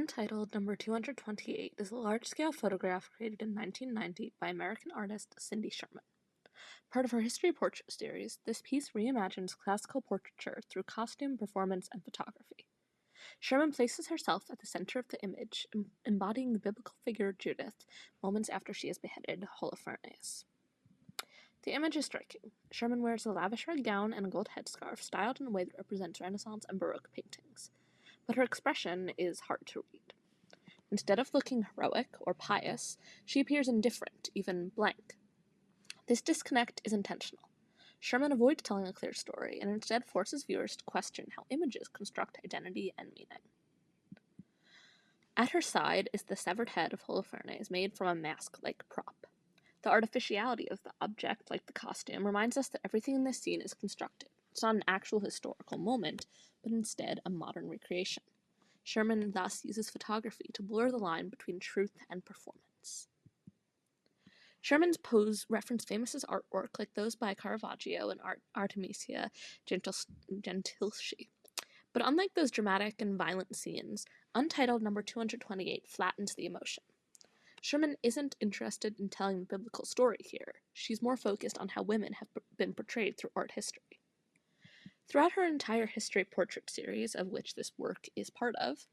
Untitled number 228 is a large-scale photograph created in 1990 by American artist Cindy Sherman. Part of her history portrait series, this piece reimagines classical portraiture through costume, performance, and photography. Sherman places herself at the center of the image, embodying the biblical figure Judith moments after she is beheaded, Holofernes. The image is striking. Sherman wears a lavish red gown and a gold headscarf styled in a way that represents Renaissance and Baroque paintings. But her expression is hard to read. Instead of looking heroic or pious, she appears indifferent, even blank. This disconnect is intentional. Sherman avoids telling a clear story and instead forces viewers to question how images construct identity and meaning. At her side is the severed head of Holofernes made from a mask-like prop. The artificiality of the object, like the costume, reminds us that everything in this scene is constructed. It's not an actual historical moment, but instead a modern recreation. Sherman thus uses photography to blur the line between truth and performance. Sherman's pose reference famous artwork like those by Caravaggio and Artemisia Gentilschi. But unlike those dramatic and violent scenes, Untitled number 228 flattens the emotion. Sherman isn't interested in telling the biblical story here. She's more focused on how women have been portrayed through art history. Throughout her entire history portrait series, of which this work is part of,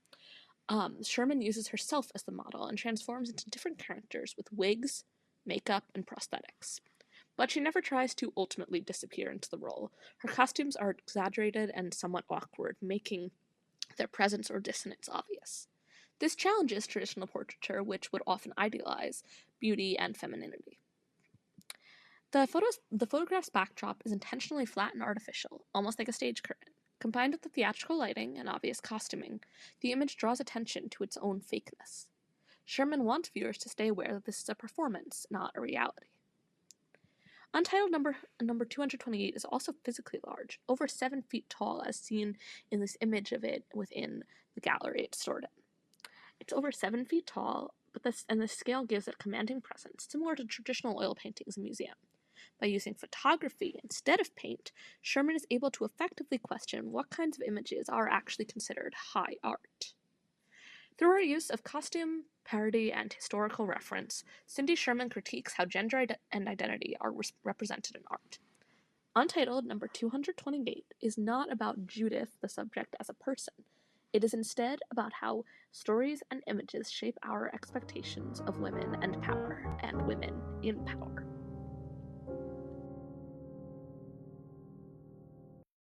Sherman uses herself as the model and transforms into different characters with wigs, makeup, and prosthetics. But she never tries to ultimately disappear into the role. Her costumes are exaggerated and somewhat awkward, making their presence or dissonance obvious. This challenges traditional portraiture, which would often idealize beauty and femininity. The photograph's backdrop is intentionally flat and artificial, almost like a stage curtain. Combined with the theatrical lighting and obvious costuming, the image draws attention to its own fakeness. Sherman wants viewers to stay aware that this is a performance, not a reality. Untitled number 228 is also physically large, over 7 feet tall, as seen in this image of it within the gallery it's stored in. It's over 7 feet tall, and the scale gives it a commanding presence, similar to traditional oil paintings in museums. By using photography instead of paint, Sherman is able to effectively question what kinds of images are actually considered high art. Through her use of costume, parody, and historical reference, Cindy Sherman critiques how gender and identity are represented in art. Untitled number 228 is not about Judith, the subject, as a person. It is instead about how stories and images shape our expectations of women and power, and women in power.